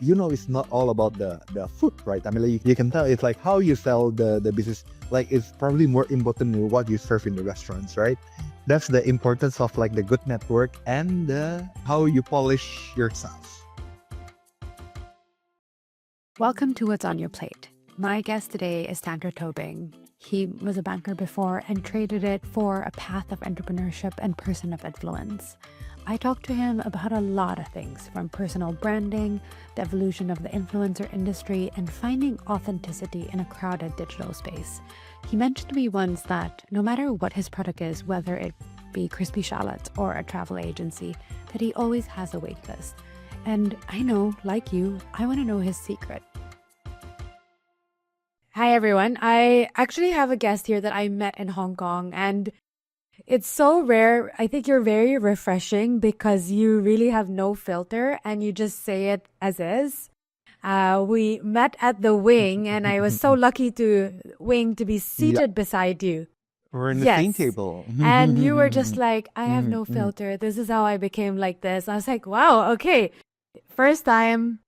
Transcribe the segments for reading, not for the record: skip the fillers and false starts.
it's not all about the food, right? I mean, like, you can tell it's like how you sell the business. Like, it's probably more important than what you serve in the restaurants, right? That's the importance of like the good network and how you polish yourself. Welcome to What's on Your Plate. My guest today is Tantra Tobing. He was a banker before and traded it for a path of entrepreneurship and person of influence. I talked to him about a lot of things, from personal branding, the evolution of the influencer industry, and finding authenticity in a crowded digital space. He mentioned to me once that no matter what his product is, whether it be crispy shallots or a travel agency, that he always has a wait list. And I know, like you, I want to know his secret. Hi, everyone. I actually have a guest here that I met in Hong Kong, and it's so rare. I think you're very refreshing because you really have no filter and you just say it as is. We met at the Wing, and I was so lucky to be Yeah, seated beside you. we're in the same Yes. table. And you were just like, I have no filter. This is how I became like this. I was like, wow, okay. First time.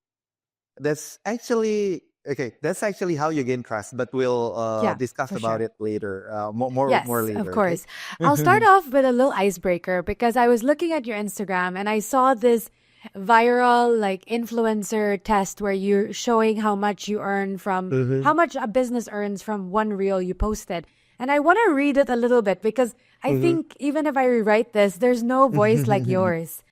That's actually okay. That's actually how you gain trust, but we'll Yeah, discuss for about sure. it later. More Yes, of later. Okay. course. I'll start off with a little icebreaker because I was looking at your Instagram and I saw this viral like influencer test where you're showing how much you earn from how Mhm, much a business earns from one reel you posted. And I want to read it a little bit because I mhm. think even if I rewrite this, there's no voice like yours.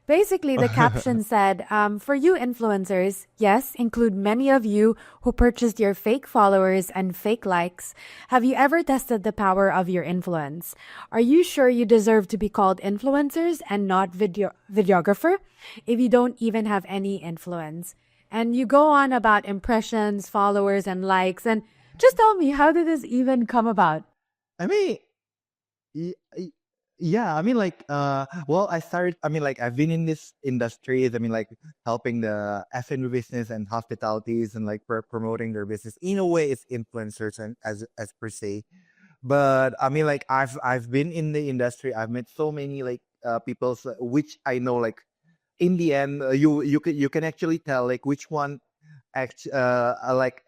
Basically, the caption said, for you influencers, yes, include many of you who purchased your fake followers and fake likes. Have you ever tested the power of your influence? Are you sure you deserve to be called influencers and not videographer if you don't even have any influence? And you go on about impressions, followers, and likes. And just tell me, how did this even come about? I mean, y- y- yeah. I mean, like, well, I mean, like, I've been in this industry. I mean, like, helping the F&B business and hospitalities and like promoting their business. In a way, it's influencers and as per se. But I mean, like, I've been in the industry. I've met so many like people, which I know, like, in the end, you can actually tell like which one are like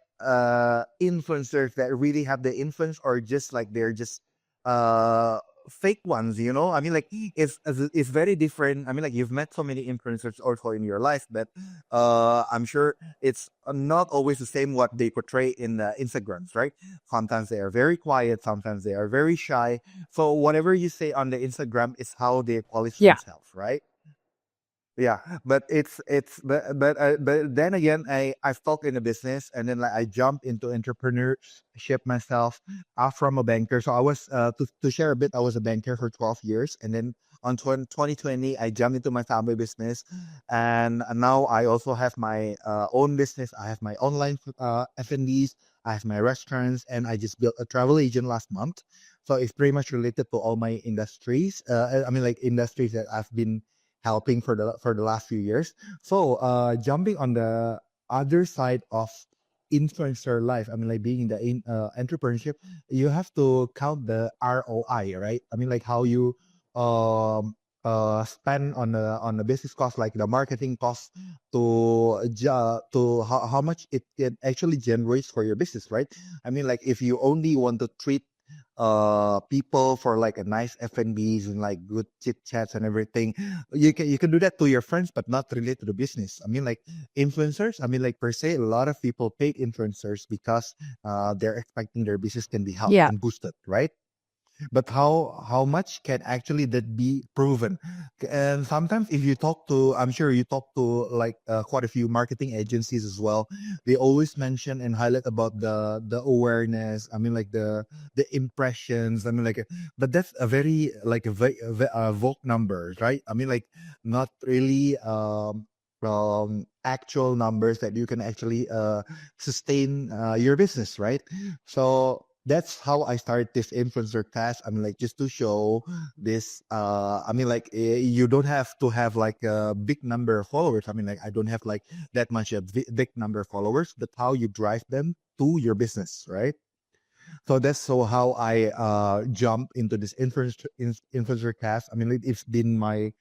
influencers that really have the influence, or just like they're just uh fake ones. I mean, like, it's very different. I mean, like, you've met so many influencers also in your life, but I'm sure it's not always the same what they portray in the Instagrams, right? Sometimes they are very quiet, sometimes they are very shy. So whatever you say on the Instagram is how they polish Yeah. themselves, right? Yeah, but but then again, I stuck in the business, and then like I jumped into entrepreneurship myself. From a banker, so I was to share a bit. I was a banker for 12 years, and then on 2020, I jumped into my family business, and now I also have my own business. I have my online F&Bs. I have my restaurants, and I just built a travel agent last month. So it's pretty much related to all my industries. I mean, like, industries that I've been helping for the last few years. So jumping on the other side of influencer life, I mean, like, being in the entrepreneurship, you have to count the ROI, right? I mean, like, how you um spend on the business cost, like the marketing cost, to how much it actually generates for your business, right? I mean, like, if you only want to treat people for like a nice F&Bs and like good chit chats and everything, you can do that to your friends, but not relate to the business. I mean, like, influencers, I mean, like, per se, a lot of people pay influencers because they're expecting their business can be helped Yeah. and boosted, right? But how much can actually that be proven? And sometimes, if you talk to, I'm sure you talk to like quite a few marketing agencies as well, they always mention and highlight about the awareness. I mean, like, the impressions. I mean, like, but that's a very like vague numbers, right? I mean, like, not really actual numbers that you can actually sustain your business, right? So that's how I started this influencer class. I mean, like, just to show this. I mean, like, you don't have to have like a big number of followers. I mean, like, I don't have like that much a big number of followers, but how you drive them to your business, right? So that's so how I jump into this influencer class. I mean, it's been my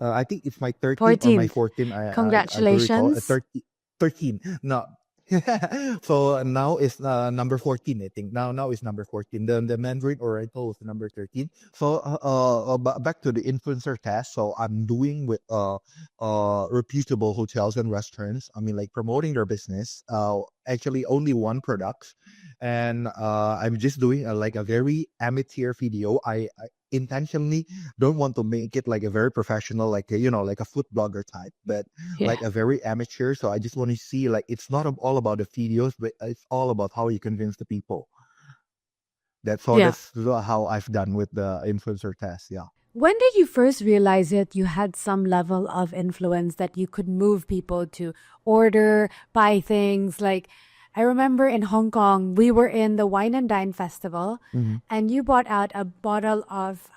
I think it's my 13th or my 14th. 14th. I do recall. Congratulations. 13. No. So now it's number 14. I think now is number 14. The Mandarin Oriental was number 13. So back to the influencer test. So I'm doing with reputable hotels and restaurants. I mean, like promoting their business. Actually only one product, and I'm just doing like a very amateur video. I intentionally don't want to make it like a very professional, like like a food blogger type, but Yeah. like a very amateur. So I just want to see, like, it's not all about the videos, but it's all about how you convince the people. Yeah. That's how I've done with the influencer test. Yeah. When did you first realize it? You had some level of influence that you could move people to order, buy things. Like, I remember in Hong Kong, we were in the Wine and Dine Festival, Mhm. and you bought out a bottle of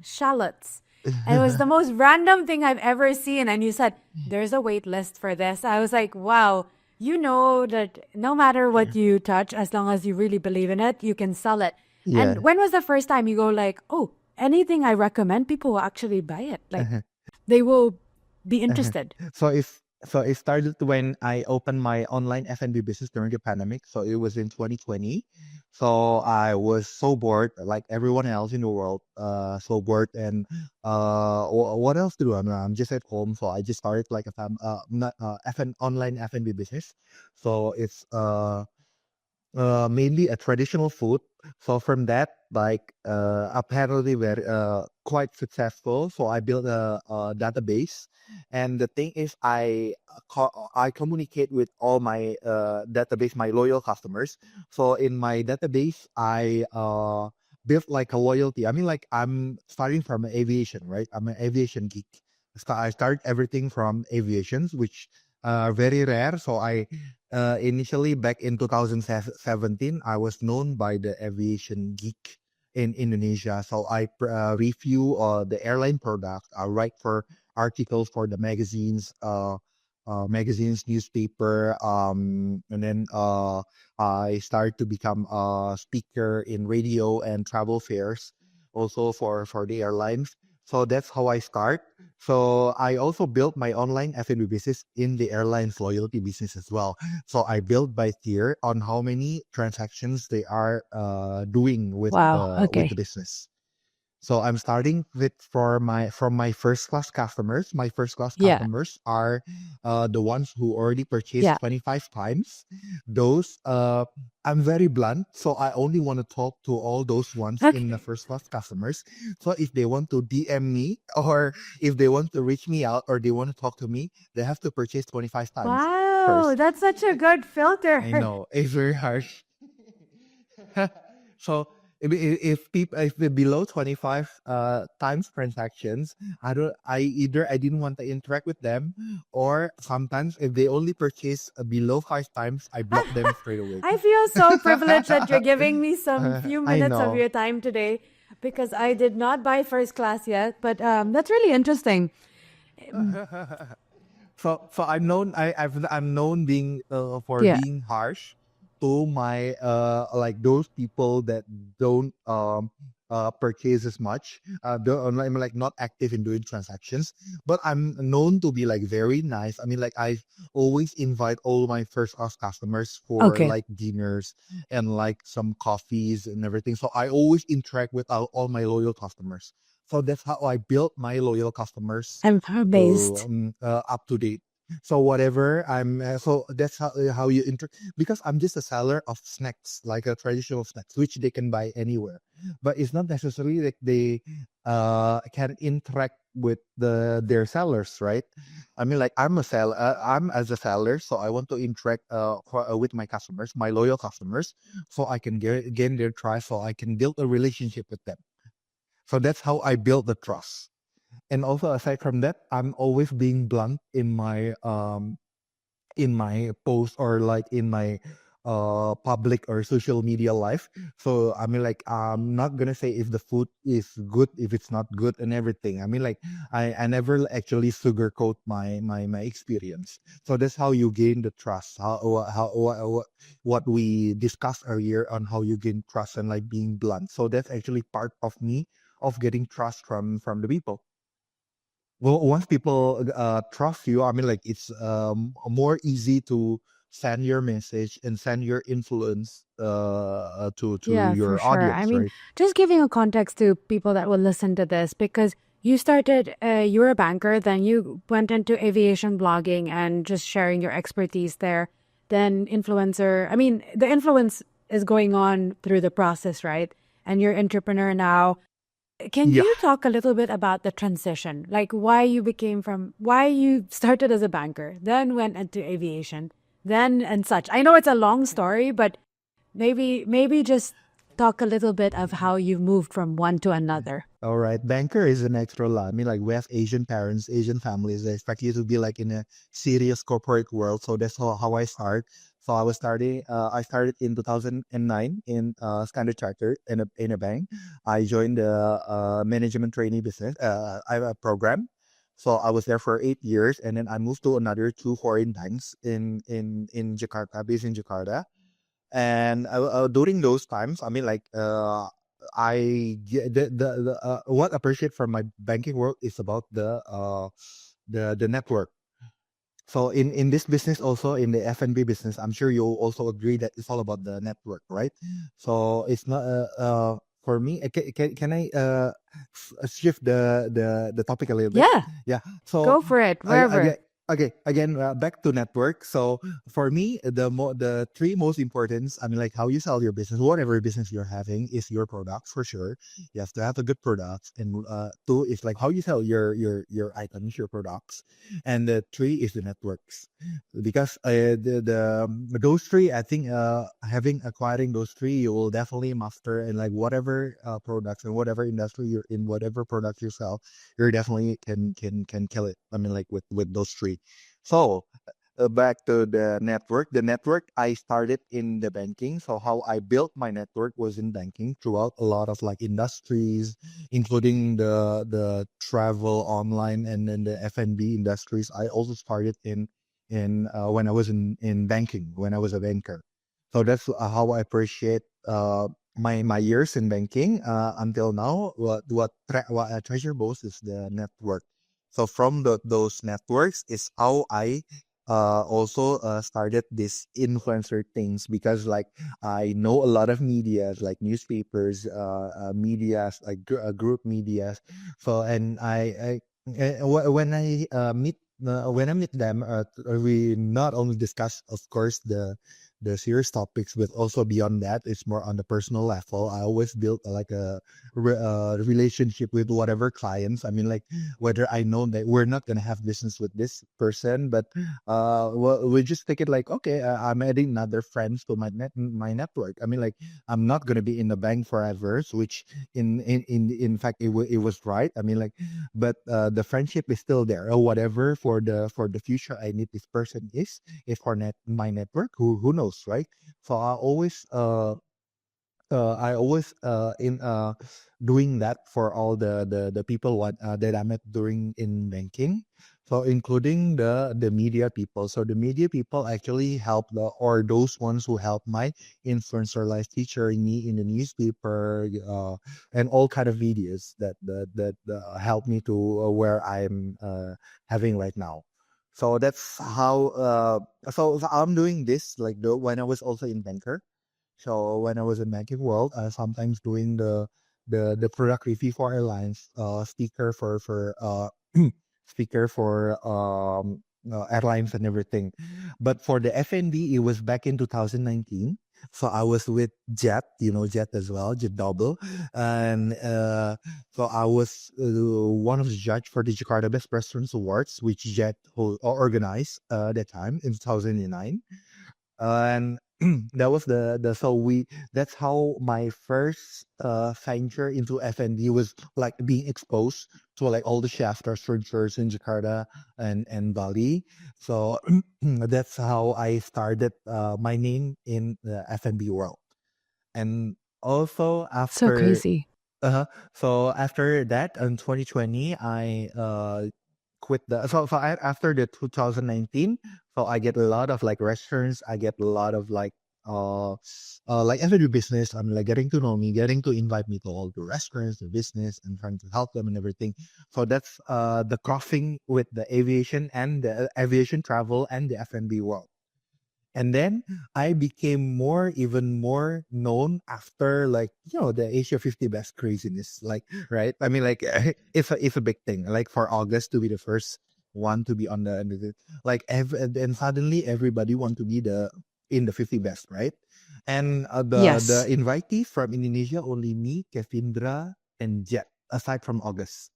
shallots. And it was the most random thing I've ever seen. And you said, there's a wait list for this. I was like, wow, you know that no matter what you touch, as long as you really believe in it, you can sell it. And Yeah. when was the first time you go like, oh, anything I recommend, people will actually buy it. Like they will be interested. So it started when I opened my online F&B business during the pandemic. So it was in 2020. So I was so bored, like everyone else in the world, so bored. And what else to do? I'm just at home, so I just started like a online F&B business. So it's mainly a traditional food. So from that, like apparently we're quite successful. So I built a database, and the thing is, I communicate with all my database, my loyal customers. So in my database, I built like a loyalty. I mean, like I'm starting from aviation, right? I'm an aviation geek. I start everything from aviations, which very rare. So I initially, back in 2017, I was known by the aviation geek in Indonesia. So I review the airline product. I write for articles for the magazines, newspaper, and then I started to become a speaker in radio and travel fairs, also for the airlines. So that's how I start. So I also built my online F&B business in the airlines loyalty business as well. So I built by tier on how many transactions they are doing Wow. with the Okay. business. So I'm starting with for my from my first class customers. My first class Yeah. customers are the ones who already purchased Yeah. 25 times. Those I'm very blunt, so I only want to talk to all those ones in the Okay. first class customers. So if they want to DM me, or if they want to reach me out, or they want to talk to me, they have to purchase 25 times Wow. first. That's such a good I filter. know it's very harsh. So if people, if they're below 25 times transactions, I either I didn't want to interact with them, or sometimes if they only purchase below 5 times, I block them straight away. I feel so privileged that you're giving me some few I minutes of know. your time today because I did not buy first class yet, but that's really interesting. So I'm known being for Yeah. being harsh to my like those people that don't purchase as much. I'm like not active in doing transactions, but I'm known to be like very nice. I mean, like I always invite all my first class customers for Okay. like dinners and like some coffees and everything. So I always interact with all my loyal customers. So that's how I built my loyal customers I'm to amazed. up to date. So whatever so that's how you because I'm just a seller of snacks, like a traditional snacks, which they can buy anywhere. But it's not necessarily like they can interact with their sellers, right? I mean, like I'm a seller, I'm as a seller, so I want to interact with my customers, my loyal customers, so I can gain their trust, so I can build a relationship with them. So that's how I build the trust. And also aside from that, I'm always being blunt in my post, or like in my public or social media life. So I mean, like I'm not gonna say if the food is good, if it's not good, and everything. I mean, like I never actually sugarcoat my experience. So that's how you gain the trust, what we discussed earlier on how you gain trust and like being blunt. So that's actually part of me of getting trust from the people. well, once people trust you, I mean, like it's more easy to send your message and send your influence to Yeah, for your sure. I audience, mean, right? just giving a context to people that will listen to this, because you started, you were a banker, then you went into aviation blogging and just sharing your expertise there. Then influencer, I mean, the influence is going on through the process, right? And you're entrepreneur now. Can Yeah. you talk a little bit about the transition? Like why you started as a banker, then went into aviation, then and such. I know it's a long story, but maybe just talk a little bit of how you moved from one to another. All right. Banker is an extra lot. I mean, like we have Asian parents, Asian families. They expect you to be like in a serious corporate world. So that's how I start. So I started in 2009 in Standard Chartered in a bank. I joined the management trainee business I have a program. So I was there for 8 years, and then I moved to another two foreign banks in Jakarta, based in Jakarta. And during those times, I mean, like what I appreciate from my banking world is about the network. So in this business, also in the F&B business, I'm sure you'll also agree that it's all about the network, right? So it's not for me. Can I shift the topic a little bit? Yeah, Yeah. So go for it, again, wherever. okay, again, back to network. So for me, the three most important, I mean, like how you sell your business, whatever business you're having, is your products for sure. You have to have a good product, and two is like how you sell your items, your products, and the three is the networks, because those three, I think, having acquiring those three, you will definitely master, and like whatever products and whatever industry you're in, whatever product you sell, you're definitely can kill it. I mean, like with those three. So back to the network. The network I started in the banking. So how I built my network was in banking throughout a lot of like industries, including the travel online and then the F&B industries. I also started in when I was in banking, when I was a banker. So that's how I appreciate my years in banking until now. What I treasure most is the network. So from those networks is how I also started this influencer things, because like I know a lot of medias like newspapers, medias like group medias. So and when I when I meet them, we not only discuss, of course, the serious topics, but also beyond that, it's more on the personal level. I always build like a relationship with whatever clients. I mean, like whether I know that we're not gonna have business with this person, but well, we just take it like, okay, I'm adding another friends to my network. I mean, like I'm not gonna be in the bank forever, so which in fact it was right. I mean, like, but the friendship is still there, or whatever for the future I need this person is for my network. Who knows, right? So I always in doing that for all the people that I met during in banking. So including the media people. So the media people actually help or those ones who help my influencer like featuring me in the newspaper, and all kind of videos that help me to where I'm having right now. So that's how so I'm doing this like when I was also in banker. So when I was in banking world, sometimes doing the product review for airlines, speaker for speaker for airlines and everything. But for the FNB, it was back in 2019. So I was with Jet, you know Jet as well, Jet Double, and so I was one of the judge for the Jakarta Best Restaurants Awards, which Jet organized that time in 2009. And that was the so we that's how my first venture into F&B was like being exposed to like all the chef restaurants in Jakarta and Bali. So that's how I started my name in the F&B world. And also So after crazy. so after that, in 2020, I quit after the 2019. So I get a lot of like restaurants. I get a lot of like like every business. I'm like getting to know me, getting to invite me to all the restaurants, the business, and trying to help them and everything. So that's the crossing with the aviation and the aviation travel and the F&B world. And then I became even more known after, like, the Asia 50 best craziness, like, right? I mean, like, it's a big thing. Like for August to be the first one to be on like, and then suddenly everybody want to be in the 50 best, right? And the Yes. invitee from Indonesia, only me, Kevindra, and Jet, aside from August.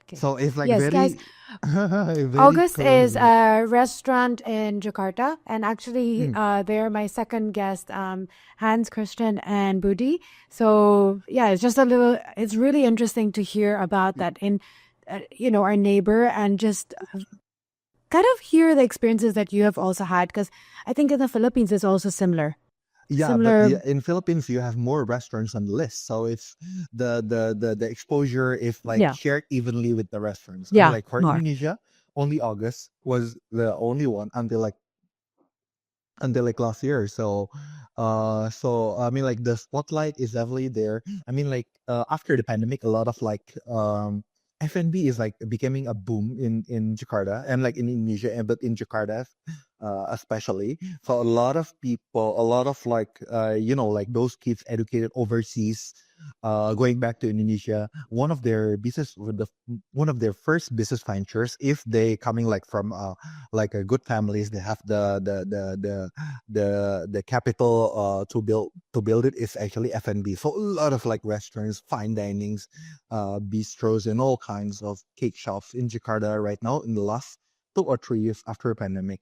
Okay. So it's like Yes, guys. very, very August is close. a restaurant in Jakarta, and actually, Mm. they're my second guest, Hans Christian and Budi. So yeah, it's just a little. It's really interesting to hear about that in, our neighbor, and just kind of hear the experiences that you have also had, because I think in the Philippines it's also similar. Yeah, but Similar, yeah, in Philippines you have more restaurants on the list, so it's the exposure is like yeah, shared evenly with the restaurants. I mean, yeah, like for more. Indonesia, only August was the only one until like last year. So I mean, like the spotlight is definitely there. I mean, like after the pandemic, a lot of like F&B is like becoming a boom in Jakarta and like in Indonesia, but in Jakarta especially. So a lot of people, a lot of like like those kids educated overseas, going back to Indonesia, one of their first business ventures, if they coming like from like a good families, they have the capital to build it, is actually F&B. So a lot of like restaurants, fine dinings, bistros, and all kinds of cake shops in Jakarta right now in the last 2 or 3 years after the pandemic.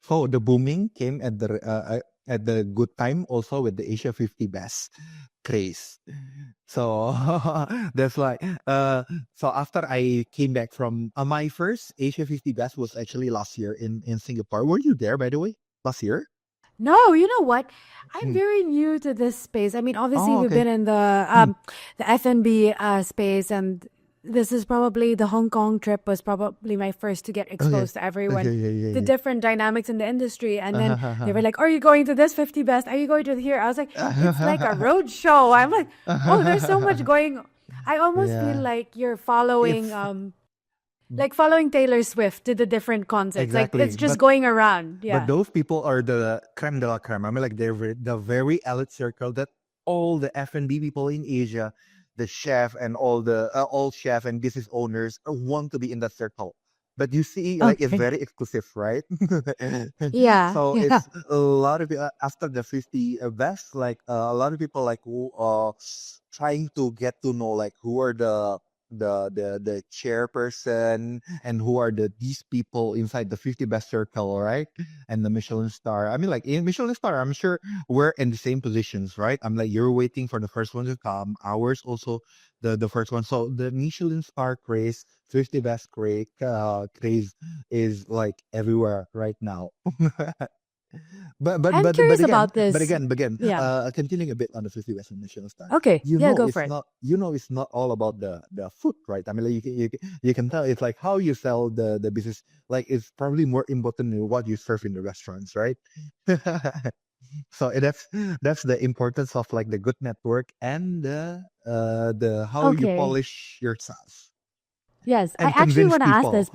So the booming came at the good time, also with the Asia 50 best craze. So that's like so after I came back from my first Asia 50 best was actually last year in Singapore. Were you there, by the way, last year? No, you know what? I'm Hmm. very new to this space. I mean, obviously Oh, we've okay. been in Hmm. the F&B space, and this is probably the Hong Kong trip was probably my first to get Okay. exposed to everyone, Okay. Yeah. the Yeah. different dynamics in the industry. And then they were Yeah. like, "Are you going to this 50 best? Are you going to here?" I was like, "It's like a road show." I'm like, "Oh, there's so much going." I almost feel Yeah. like you're following It's like following Taylor Swift to the different concerts. Like exactly, it's just but going around. But Yeah. those people are the creme de la creme. I mean, like the very elite circle that all the F&B people in Asia, the chef and all chef and business owners want to be in that circle. But you see, like it's Okay. very exclusive, right? Yeah. So Yeah. it's a lot of after the 50 best, like a lot of people like who are trying to get to know like who are the chairperson and who are these people inside the 50 best circle, right? And the Michelin star. I mean, like in Michelin star, I'm sure we're in the same positions, right? I'm like, you're waiting for the first one to come. Ours also the first one. So the Michelin star craze, 50 best craze is like everywhere right now. But I'm but but curious again, about this. Yeah. continuing a bit on the 50 West Michelin star, Okay. Yeah, go for it's it. not it's not all about the food, right? I mean, like you can tell it's like how you sell the business. Like it's probably more important than what you serve in the restaurants, right? So that's the importance of like the good network and the how you Okay. polish yourself Yes. I and actually convince want to ask people. this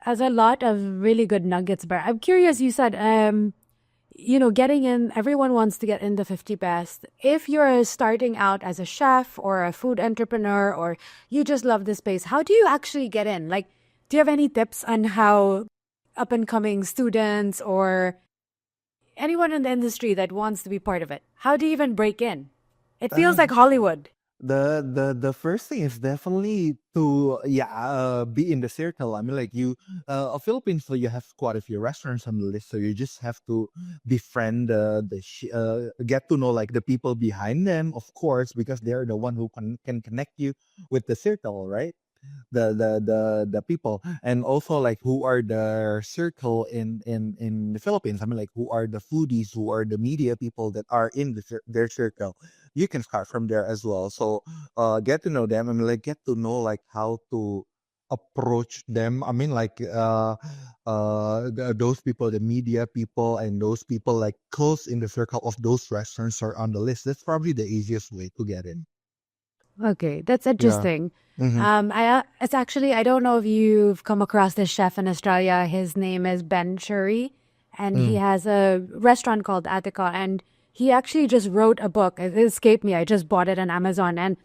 as a lot of really good nuggets, but I'm curious. You said, getting in, everyone wants to get in the 50 best. If you're starting out as a chef or a food entrepreneur, or you just love this space, how do you actually get in? Like, do you have any tips on how up and coming students or anyone in the industry that wants to be part of it, how do you even break in? It feels Uh, like Hollywood. the first thing is definitely to be in the circle. I mean, like Philippines, so you have quite a few restaurants on the list, so you just have to befriend get to know like the people behind them, of course, because they're the one who can connect you with the circle, right? The people, and also like who are the circle in the Philippines. I mean, like who are the foodies, who are the media people that are in their circle. You can start from there as well. So get to know them. I mean, like get to know like how to. approach them. I mean, like those people, the media people, and those people like close in the circle of those restaurants are on the list. That's probably the easiest way to get in. Okay, that's Yeah. interesting. Mm-hmm. It's actually, I don't know if you've come across this chef in Australia. His name is Ben Shuri, and he Mm. has a restaurant called Attica. And he actually just wrote a book. It escaped me. I just bought it on Amazon, and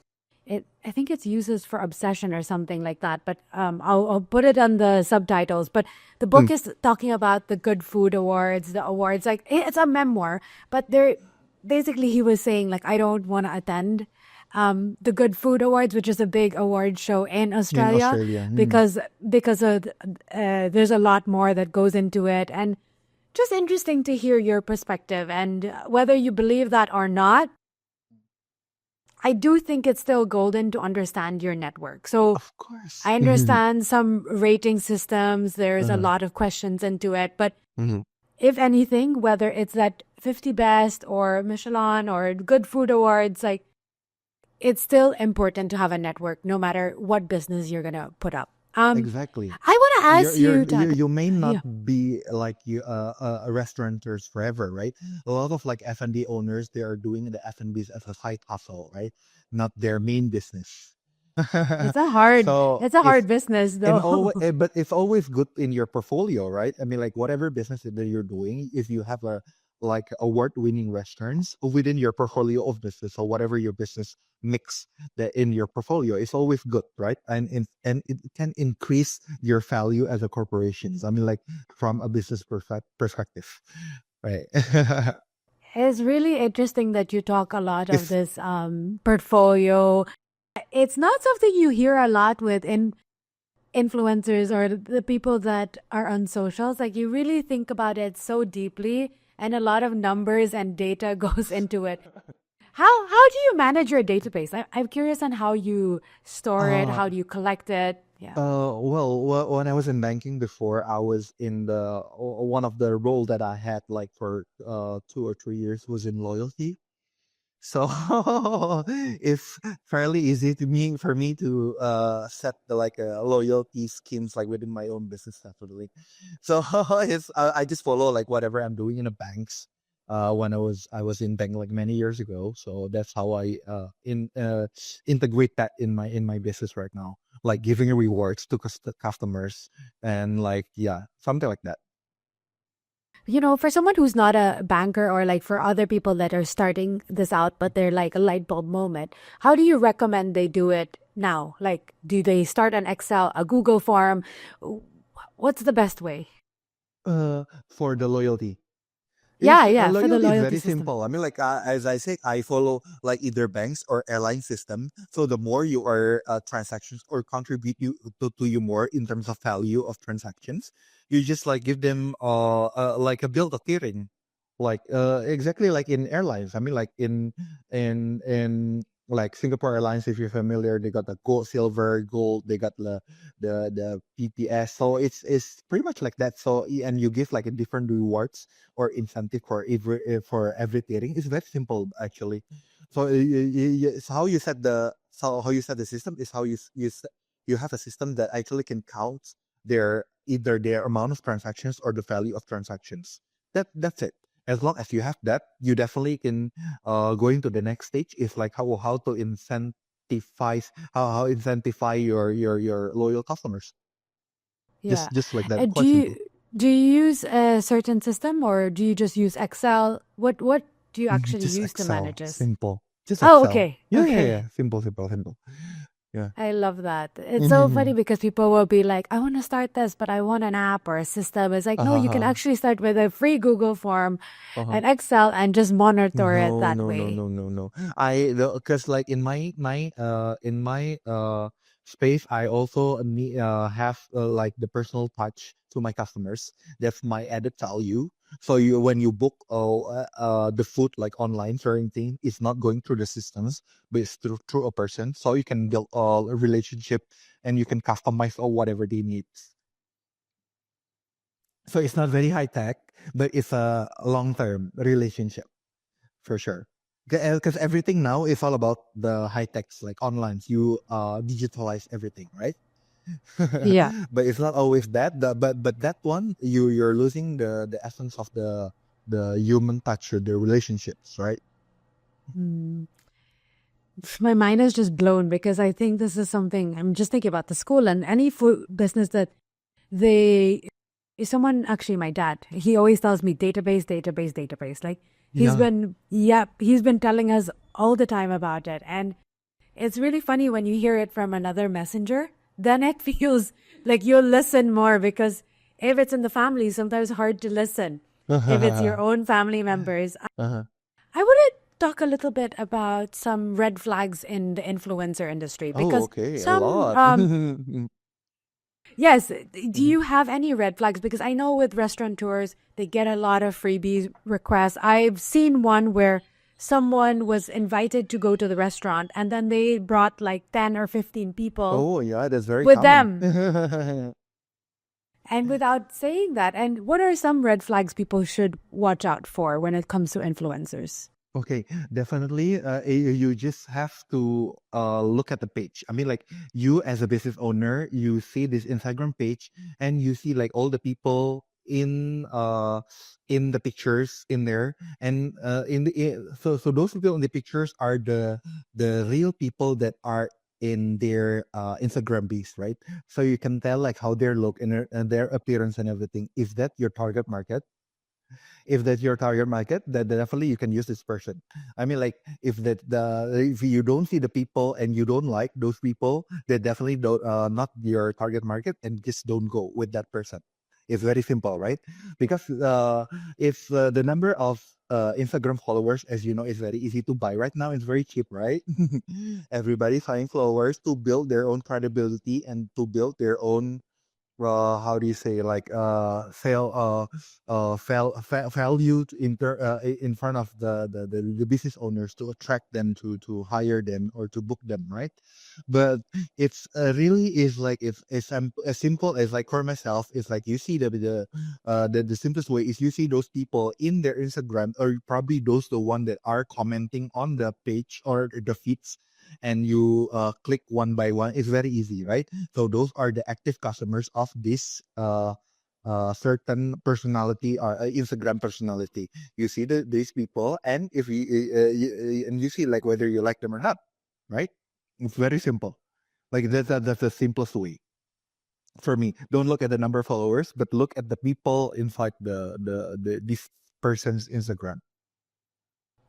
I think it's uses for obsession or something like that. But I'll put it on the subtitles. But the Mm. book is talking about the Good Food Awards, the awards. Like it's a memoir, but there, basically, he was saying like I don't want to attend the Good Food Awards, which is a big award show in In Australia, Australia. Mm. because of there's a lot more that goes into it, and just interesting to hear your perspective and whether you believe that or not. I do think it's still golden to understand your network. So Of course. I Mm-hmm. understand some rating systems. There's a Uh, lot of questions into it, but mm-hmm. if anything, whether it's that 50 best or Michelin or Good Food Awards, like it's still important to have a network no matter what business you're going to put up. Exactly. I want to ask you, Tata. You may not Yeah. be like a restaurateurs forever, right? A lot of like F&B owners, they are doing the F&Bs as a side hustle, right? Not their main business. So It's a if hard business and though. always, but it's always good in your portfolio, right? I mean, like whatever business that you're doing, if you have a like award-winning restaurants within your portfolio of business or whatever your business mix that in your portfolio, it's always good, right? And it can increase your value as a corporation. I mean, like from a business perspective, right? It's really interesting that you talk a lot of If this portfolio. It's not something you hear a lot with influencers or the people that are on socials. Like you really think about it so deeply, and a lot of numbers and data goes into it. How do you manage your database? I'm curious on how you store it, uh how do you collect it? Yeah. when I was in banking before, I was in one of the role that I had like for 2 or 3 years was in loyalty. So it's fairly easy to me for me to set the like loyalty schemes like within my own business definitely. So it's I just follow like whatever I'm doing in the banks. When I was in bank like many years ago, so that's how I integrate that in my business right now, like giving rewards to customers and like yeah, something like that. You know, for someone who's not a banker or like for other people that are starting this out, but they're like a light bulb moment, how do you recommend they do it now? Like, do they start an Excel, a Google form? What's the best way? For the loyalty. Yeah, It's yeah, for the loyalty is loyalty very system. simple. I mean, like as I say, I follow like either banks or airline system. So the more you are transactions or contribute you to you more in terms of value of transactions, you just like give them like a build a tiering, like exactly like in airlines. I mean, like in like Singapore Airlines, if you're familiar, they got the gold, silver, gold. They got the PPS. So it's pretty much like that. So and you give like a different rewards or incentive for every tiering. It's very simple actually. So it's how you set how you set the system is how you have a system that actually can count their either their amount of transactions or the value of transactions. That's it. As long as you have that, you definitely can going to the next stage is like how to incentivize how incentivize your loyal customers. Yeah. Just like that, Do quite you simple. use a certain system or do you just use Excel? What do you actually Just use to Excel, manage this? simple. Just Oh, Excel. okay. Yeah, yeah, Okay. yeah. Simple, simple, simple. Yeah. I love that. It's so funny Mm-hmm. because people will be like, I want to start this, but I want an app or a system. It's like, no, you can Uh-huh. actually start with a free Google form Uh-huh. and Excel and just monitor it No, that no, no, way. no, no, no. Because like in my space, I also need have like the personal touch to my customers. That's my added value. So you when you book the food like online certain thing, it's not going through the systems, but it's through a person. So you can build a relationship and you can customize or whatever they need. So it's not very high tech, but it's a long term relationship. For sure. Because everything now is all about the high techs, like online. You digitalize everything, right? Yeah. But it's not always that. But that one, you're losing the essence of the human touch or the relationships, right? Mm. My mind is just blown because I think this is something I'm just thinking about the school and any food business that they someone actually my dad he always tells me database like Yeah. he's been telling us all the time about it and it's really funny when you hear it from another messenger then it feels like you'll listen more because if it's in the family sometimes hard to listen if it's your own family members. Uh-huh. I want to talk a little bit about some red flags in the influencer industry Oh, because okay, a some lot. yes. Do Mhm. you have any red flags? Because I know with restaurateurs, they get a lot of freebies requests. I've seen one where someone was invited to go to the restaurant and then they brought like 10 or 15 people Oh, yeah, that's very with common. them. And without saying that, and what are some red flags people should watch out for when it comes to influencers? Okay, definitely. You just have to look at the page. I mean, like you as a business owner, you see this Instagram page, and you see like all the people in the pictures in there, and so those people in the pictures are the real people that are in their Instagram base, right? So you can tell like how they look and their appearance and everything. Is that your target market? If that's your target market, then definitely you can use this person. I mean, like if you don't see the people and you don't like those people, they definitely don't not your target market, and just don't go with that person. It's very simple, right? Because if the number of Instagram followers, as you know, is very easy to buy right now. It's very cheap, right? Everybody's buying followers to build their own credibility and to build their own how do you say like sell value in front of the business owners to attract them to hire them or to book them, right? But it's really is like if it's as simple as like for myself, it's like you see the simplest way is you see those people in their Instagram, or probably those the one that are commenting on the page or the feeds, and you click one by one. It's very easy, right? So those are the active customers of this certain personality or Instagram personality. You see these people, and if and you see like whether you like them or not, right? It's very simple. Like that's the simplest way for me. Don't look at the number of followers, but look at the people inside the this person's Instagram.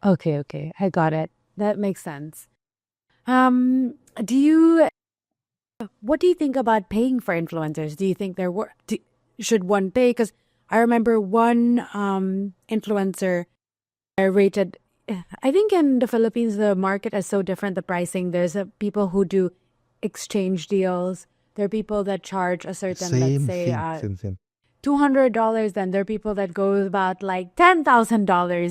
Okay, okay. I got it. That makes sense. Do you what do you think about paying for influencers? Do you think should one pay? Because I remember one influencer rated. I think in the Philippines the market is so different. The pricing there's people who do exchange deals. There are people that charge a certain, let's Same, say, same. $200. Then there are people that go about like $10,000.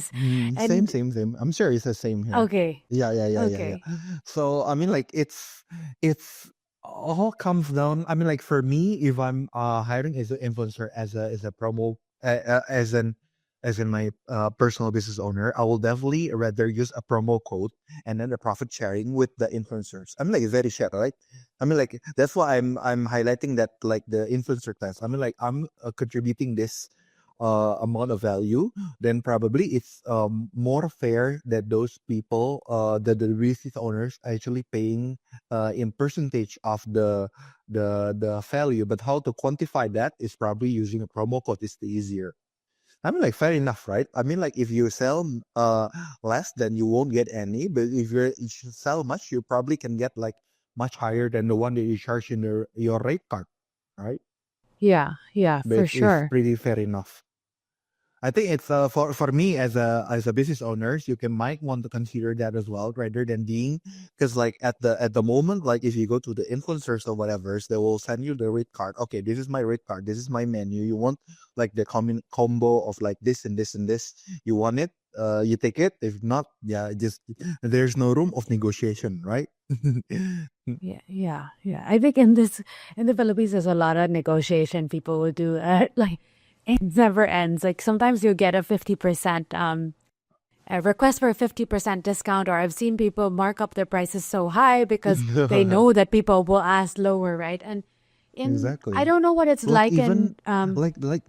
Same, And same. I'm sure it's the same here. okay, Yeah. okay, So I mean, like it's all comes down. I mean, like for me, if I'm hiring as an influencer as a promo as in my personal business owner, I will definitely rather use a promo code and then the profit sharing with the influencers. I mean, like it's very shared, right? I mean, like that's why I'm highlighting that like the influencer class. I mean, like I'm contributing this amount of value, then probably it's more fair that those people, the business owners, actually paying in percentage of the value. But how to quantify that is probably using a promo code is the easier. I mean, like fair enough, right? I mean, like if you sell less, then you won't get any. But if you sell much, you probably can get like much higher than the one that you charge in your rate card, right? yeah, yeah, for But it's sure. pretty fair enough. I think it's for me as a business owners, you can might want to consider that as well, rather than being because like at the moment, like if you go to the influencers or whatever, they will send you the rate card. Okay, this is my rate card. This is my menu. You want like the combo of like this and this and this. You want it? You take it. If not, yeah, just there's no room of negotiation, right? Yeah, yeah, yeah. I think in the Philippines, there's a lot of negotiation people will do. Like it never ends. Like sometimes you get a 50% a request for a 50% discount, or I've seen people mark up their prices so high because they know that people will ask lower, right? And I Exactly. don't know what it's Like like even in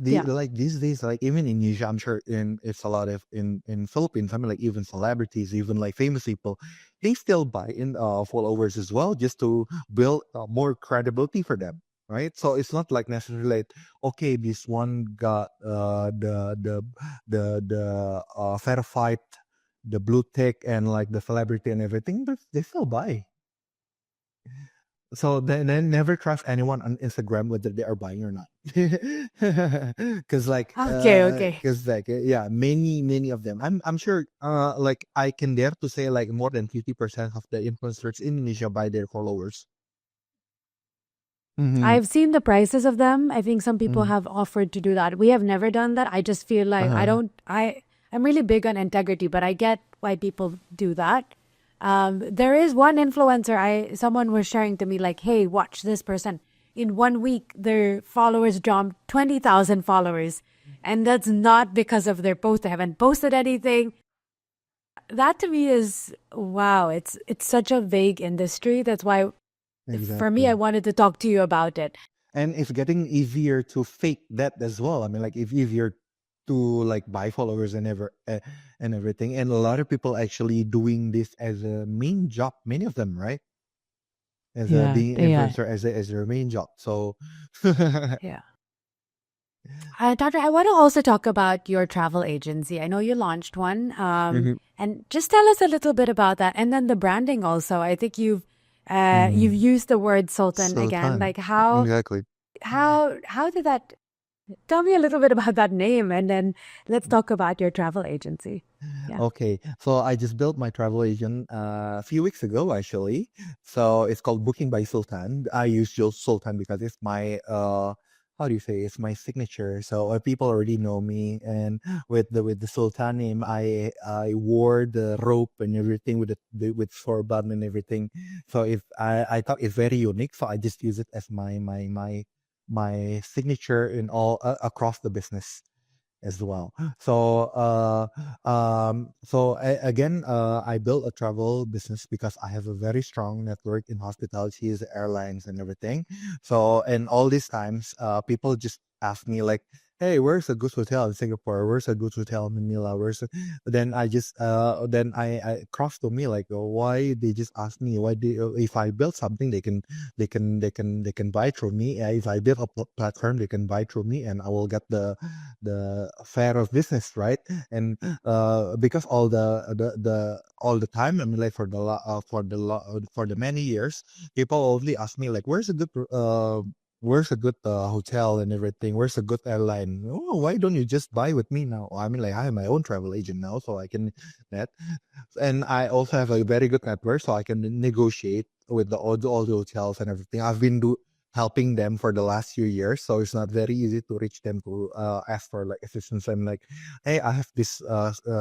yeah. like these days, like even in Asia, I'm sure in it's a lot of in Philippines. I mean, like even celebrities, even like famous people, they still buy in followers as well, just to build more credibility for them, right? So it's not like necessarily like, okay, this one got verified, the blue tick and like the celebrity and everything, but they still buy. So then never trust anyone on Instagram whether they are buying or not. Okay, okay. Yeah, many of them. I'm sure like I can dare to say like more than 50% of the influencers in Indonesia buy their followers. Mm-hmm. I've seen the prices of them. I think some people Mm-hmm. have offered to do that. We have never done that. I just feel like Uh-huh. I'm really big on integrity, but I get why people do that. There is one influencer someone was sharing to me like, "Hey, watch this person. In 1 week, their followers jumped 20,000 followers, and that's not because of their post. They haven't posted anything. That to me is wow. It's such a vague industry. That's why for me, I Exactly. wanted to talk to you about it. And it's getting easier to fake that as well. I mean, like it's easier to like buy followers and and everything. And a lot of people actually doing this as a main job. Many of them, right? As a Yeah, being yeah, influencer as their main job. So, yeah. Doctor, I want to also talk about your travel agency. I know you launched one, Mhm, and just tell us a little bit about that, and then the branding also. I think you've mhm. used the word Sultan again. Sultan. Like Exactly. how did that? Tell me a little bit about that name, and then let's talk about your travel agency. Yeah. Okay, so I just built my travel agent a few weeks ago, actually. So it's called Booking by Sultan. I use just Sultan because it's my how do you say, it's my signature. So people already know me, and with the Sultan name, I wore the rope and everything with with sorban and everything. So if I thought it's very unique, so I just use it as my signature in all across the business as well. So again, I built a travel business because I have a very strong network in hospitalities, airlines, and everything. So and all these times, people just ask me like, "Hey, where's a good hotel in Singapore? Where's a good hotel in Manila? Then I just then I crossed to me like, why they just ask me why they, if I build something, they can buy through me. If I build a platform, they can buy through me, and I will get the fair of business, right? And because all the time, I mean, like for the many years, people only ask me like, where's a good hotel and everything? Where's a good airline? Oh, why don't you just buy with me now? I mean, like I have my own travel agent now, so I can that, and I also have a very good network, so I can negotiate with all the hotels and everything. I've been helping them for the last few years, so it's not very easy to reach them to ask for like assistance. I'm like, hey, I have this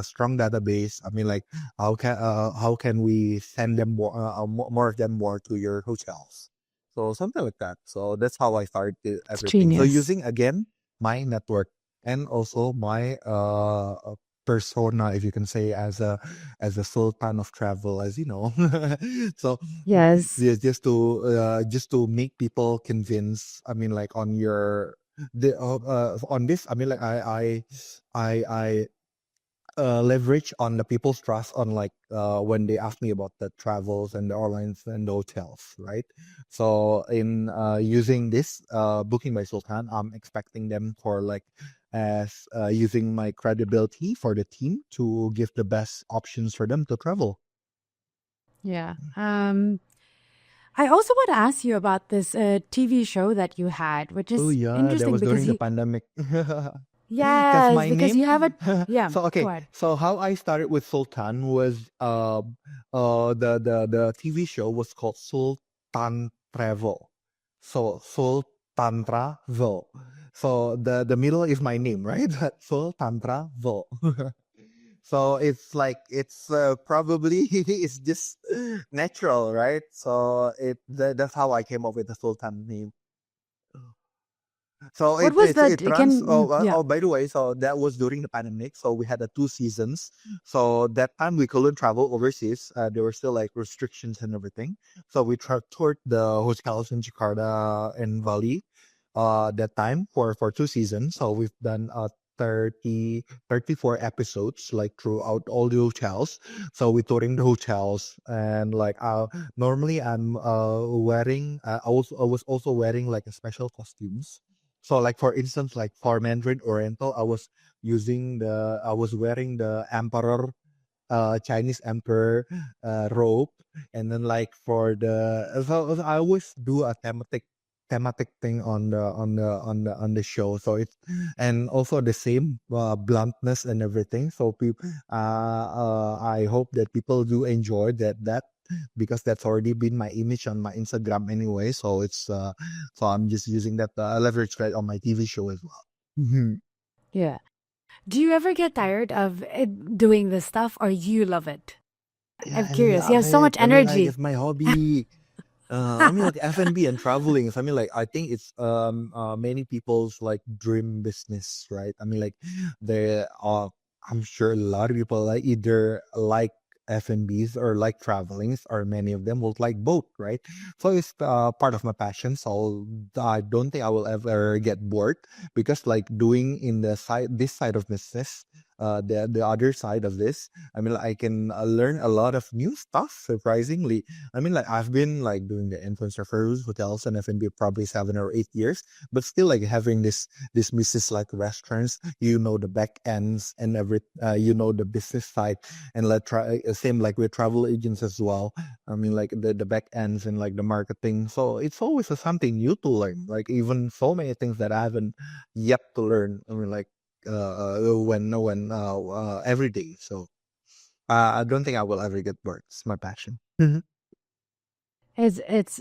strong database. I mean, like, how can we send them more of them more to your hotels? So something like that. So that's how I started It's everything. So genius. using again my network and also my persona, if you can say, as a sultan of travel, as you know. So Yes. yeah, just to make people convince. I mean, like on this. I mean, like I leverage on the people's trust on like when they ask me about the travels and the airlines and the hotels, right? So in using this booking by Sultan, I'm expecting them for like as using my credibility for the team to give the best options for them to travel. Yeah. I also want to ask you about this TV show that you had, which Oh is yeah, that interesting was because during the you, pandemic. Because yes, my because you name. have a, yeah, So go okay, ahead. so how I started with Sultan was the TV show was called Sultan Travel. So Sultan Travel. So the middle is my name, right? Sultan Travel. So it's like it's probably it's just natural, right? So that's how I came up with the Sultan name. So What was it that? runs. Yeah. By the way, so that was during the pandemic. So we had 2 seasons. So that time we couldn't travel overseas. There were still like restrictions and everything. So we toured the hotels in Jakarta and Bali. That time for 2 seasons. So we've done 34 episodes like throughout all the hotels. So we touring the hotels and like normally I'm wearing I was also wearing like a special costumes. So like for instance, like for Mandarin Oriental, I was wearing the emperor Chinese emperor robe, and then like for the so I always do a thematic thing on the show. So it's and also the same bluntness and everything. So people, I hope that people do enjoy that because that's already been my image on my Instagram anyway. So it's so I'm just using that leverage right on my TV show as well. Mhm. Yeah. Do you ever get tired of doing this stuff, or you love it? Yeah, I'm I curious. You love have so it. much I mean, like energy. it's my hobby. I mean, like F&B and traveling. So, I mean, like I think it's many people's like dream business, right? I mean, like they I'm sure a lot of people like either like F&Bs or like travelings, or many of them will like both, right? So it's part of my passion. So I don't think I will ever get bored because like doing in the side this side of business, the other side of this, I mean, I can learn a lot of new stuff. Surprisingly, I mean, like I've been like doing the influencer for hotels and F&B probably 7 or 8 years, but still like having this business like restaurants, the back ends and the business side, and let try same like with travel agents as well. I mean, like the back ends and like the marketing. So it's always something new to learn. Like even so many things that I haven't yet to learn. I mean, like when every day. So I don't think I will ever get bored. It's my passion. It's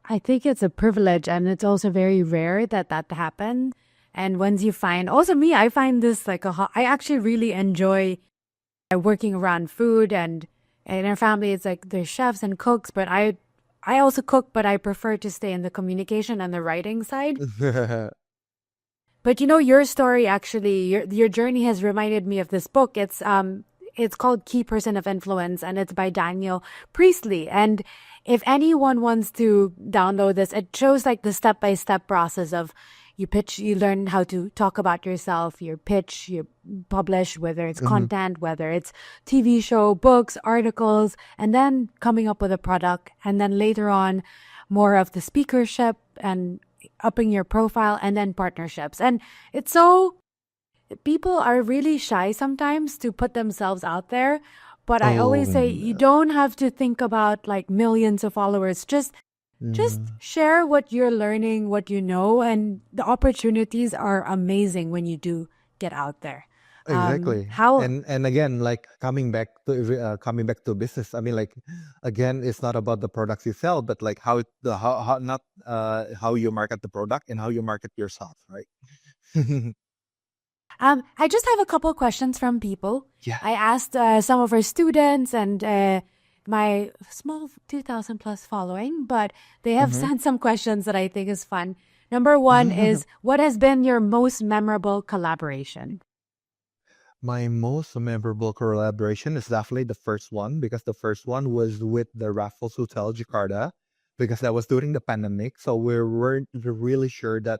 I think it's a privilege, and it's also very rare that that happens. And once you find, also me, I find this like I actually really enjoy working around food, and in our family, it's like there's chefs and cooks, but I also cook, but I prefer to stay in the communication and the writing side. But your story actually, your journey has reminded me of this book. It's called Key Person of Influence, and it's by Daniel Priestley. And if anyone wants to download this, it shows like the step-by-step process of you pitch, you learn how to talk about yourself, you pitch, you publish, whether it's Mhm. content, whether it's TV show, books, articles, and then coming up with a product. And then later on, more of the speakership and upping your profile, and then partnerships. And it's so people are really shy sometimes to put themselves out there. But I Oh, always say you don't have to think about like millions of followers. Just yeah. share what you're learning, what you know, and the opportunities are amazing when you do get out there. Exactly. How And again, like coming back to business. I mean, like again, it's not about the products you sell, but like how not how you market the product and how you market yourself, right? I just have a couple questions from people. Yeah. I asked some of our students and my small 2,000 plus following, but they have Mhm. sent some questions that I think is fun. Number one is, what has been your most memorable collaboration? My most memorable collaboration is definitely the first one because the first one was with the Raffles Hotel Jakarta because that was during the pandemic. So we weren't really sure that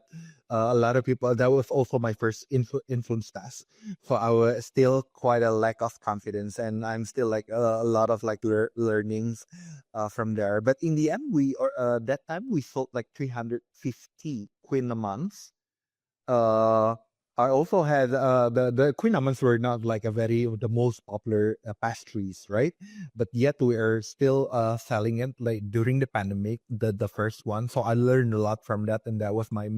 a lot of people, that was also my first influence test. So I was still quite a lack of confidence and I'm still like a lot of like learnings from there. But in the end, that time we sold like 350 Queen a month. uh, I also had the Queen Almonds were not like the most popular pastries, right? But yet we are still selling it like during the pandemic, the first one. So I learned a lot from that, and that was my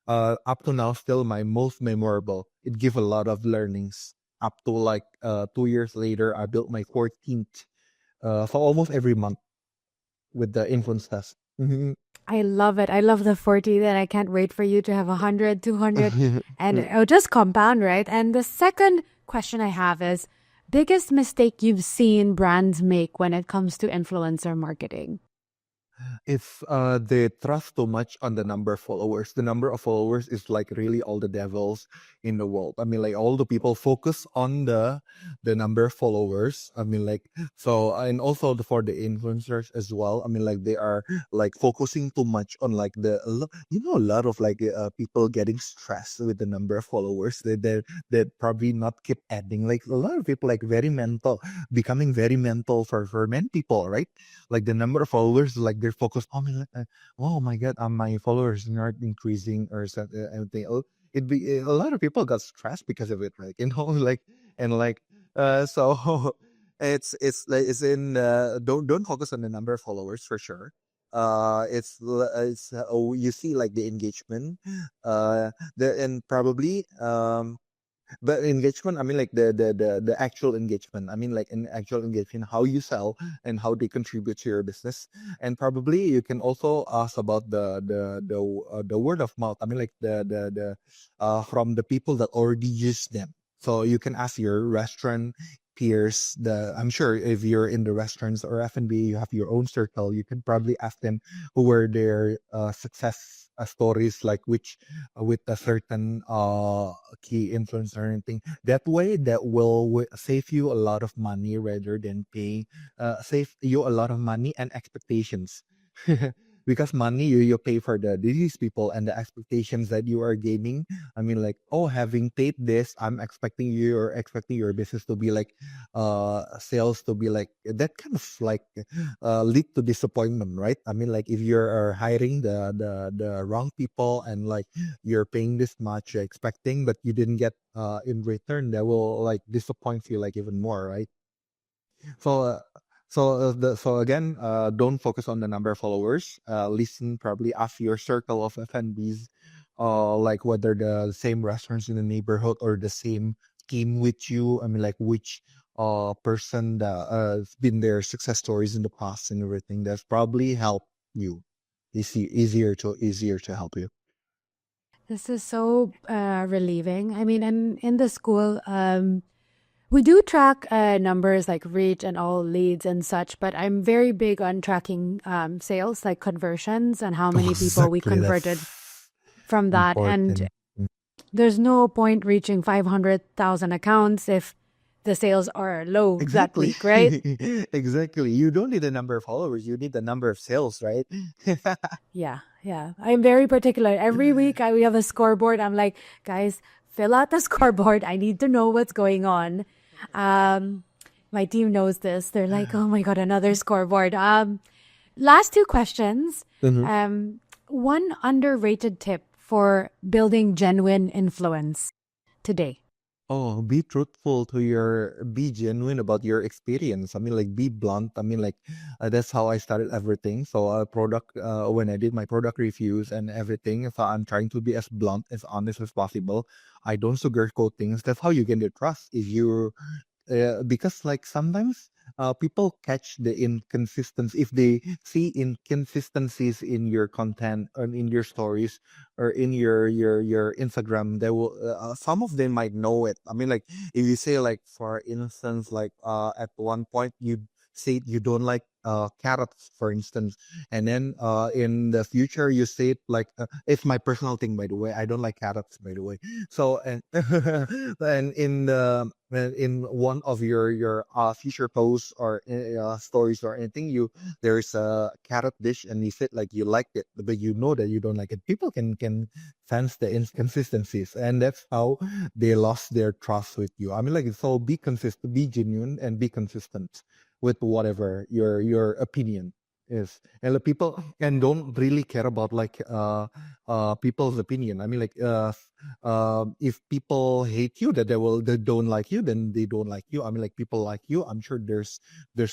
up to now still my most memorable. It gave a lot of learnings. Up to like 2 years later, I built my 14th. So almost every month with the influence test. Mhm. I love it. I love the 40, then I can't wait for you to have 100, 200, and it'll just compound, right? And the second question I have is, biggest mistake you've seen brands make when it comes to influencer marketing? if they trust too much on the number of followers. The number of followers is like really all the devils in the world. I mean, like all the people focus on the number of followers. I mean, like so, and also for the influencers as well. I mean, like they are like focusing too much on like a lot of like people getting stressed with the number of followers. They probably not keep adding. Like a lot of people like very mental, becoming very mental for many people, right? Like the number of followers, like they're focused. Oh my, oh my God, my followers are not increasing or something. Everything. It be a lot of people got stressed because of it, like like and like so it's like it's in don't focus on the number of followers for sure. You see like the engagement, the and probably but engagement, I mean, like the actual engagement. I mean, like an actual engagement, how you sell and how they contribute to your business. And probably you can also ask about the word of mouth. I mean, like the from the people that already use them. So you can ask your restaurant peers. I'm sure if you're in the restaurants or F&B, you have your own circle. You can probably ask them who were their success stories, like which with a certain key influencer or anything. That way, that will save you a lot of money rather than paying, save you a lot of money and expectations. Because money you pay for these people and the expectations that you are gaining. I mean, like, oh, having paid this, I'm expecting you or expecting your business to be like sales to be like that kind of like lead to disappointment, right? I mean, like if you're hiring the wrong people and like you're paying this much, you're expecting, but you didn't get in return, that will like disappoint you like even more, right? So, so again, don't focus on the number of followers. Listen, probably ask your circle of F&Bs, like whether the same restaurants in the neighborhood or the same team with you. I mean, like which person that has been their success stories in the past and everything. That's probably help you. Easier to help you. This is so relieving. I mean, and in the school, we do track numbers like reach and all leads and such, but I'm very big on tracking sales, like conversions and how Oh, many people we exactly. converted That's from that. And important. there's no point reaching 500,000 accounts if the sales are low that Exactly. week, right? Exactly. You don't need the number of followers, you need the number of sales, right? Yeah, yeah. I'm very particular. Every week we have a scoreboard. I'm like, guys, fill out the scoreboard. I need to know what's going on. Um, my team knows this. They're like, oh my God, another scoreboard. Last two questions. Mhm. Um, one underrated tip for building genuine influence today. Oh, be genuine about your experience. I mean, like, be blunt. I mean, like, that's how I started everything. So, when I did my product reviews and everything, so I'm trying to be as blunt, as honest as possible. I don't sugarcoat things. That's how you get the trust. If you because like sometimes people catch the inconsistency if they see inconsistencies in your content or in your stories or in your Instagram. They will some of them might know it. I mean, like if you say like for instance, like at one point you say you don't like carrots, for instance, and then in the future you say it like it's my personal thing, by the way. I don't like carrots, by the way. So and and in one of your future posts or stories or anything, there's a carrot dish and you said like you liked it, but you know that you don't like it. People can sense the inconsistencies, and that's how they lost their trust with you. I mean, like, so be consistent, be genuine, and be consistent with whatever your opinion is. And the people and don't really care about like people's opinion. I mean, like if people hate you, they don't like you, then they don't like you. I mean, like people like you. I'm sure there's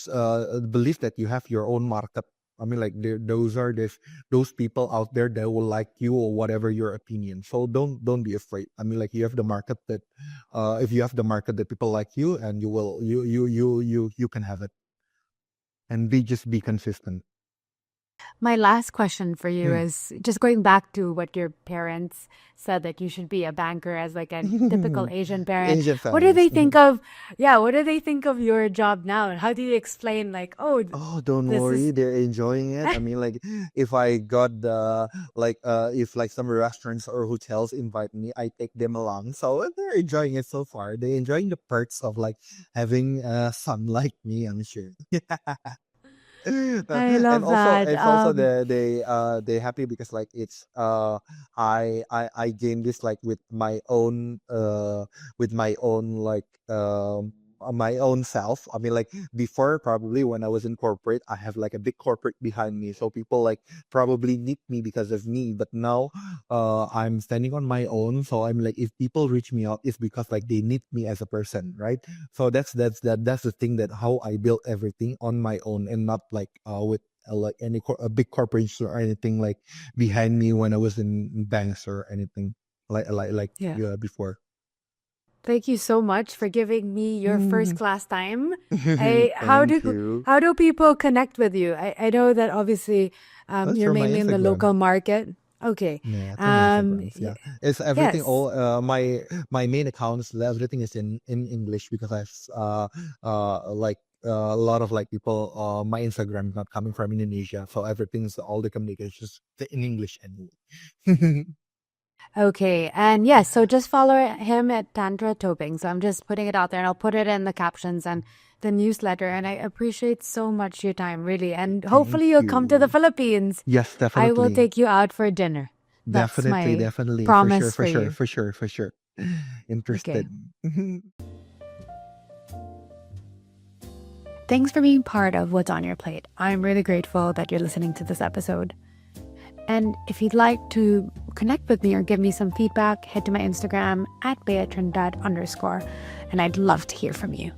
a belief that you have your own market. I mean, like those people out there that will like you or whatever your opinion. So don't be afraid. I mean, like you have the market that if you have the market that people like you, and you can have it, and be just be consistent. My last question for you Mm. is just going back to what your parents said, that you should be a banker as like a typical Asian parent. Asian What do families. they think of, yeah, what do they think of your job now? And how do you explain like, oh, Oh, don't this worry, is they're enjoying it. I mean, like, if I got the if like some restaurants or hotels invite me, I take them along. So they're enjoying it so far. They're enjoying the perks of like having a son like me, I'm sure. I And love also that. it's also they happy because like it's I gained this like with my own like my own self. I mean, like before, probably when I was in corporate, I have like a big corporate behind me, so people like probably need me because of me. But now I'm standing on my own, so I'm like, if people reach me out, it's because like they need me as a person, right? So that's the thing, that how I built everything on my own, and not like with like a big corporation or anything like behind me when I was in banks or anything Yeah. before. Thank you so much for giving me your first Mhm. class time. I Thank you. how do people connect with you? I know that obviously That's you're from my mainly in the Instagram. local market. Okay. Yeah, through my Instagrams. Y- Yeah, it's everything. yes. All my main accounts, everything is in English, because I've like a lot of like people. My Instagram is not coming from Indonesia, so everything's all the communications in English anyway. Okay. And yes, so just follow him at Tantra Tobing. So I'm just putting it out there and I'll put it in the captions and the newsletter. And I appreciate so much your time, really. And Thank hopefully you'll come to the you. Philippines. Yes, I will definitely, take you out for dinner. That's definitely, my definitely, for sure, promise for for sure, you. for sure, for sure. Okay. Interested. Thanks for being part of What's on Your Plate. I'm really grateful that you're listening to this episode. And if you'd like to connect with me or give me some feedback, head to my Instagram at @beatrindad_. And I'd love to hear from you.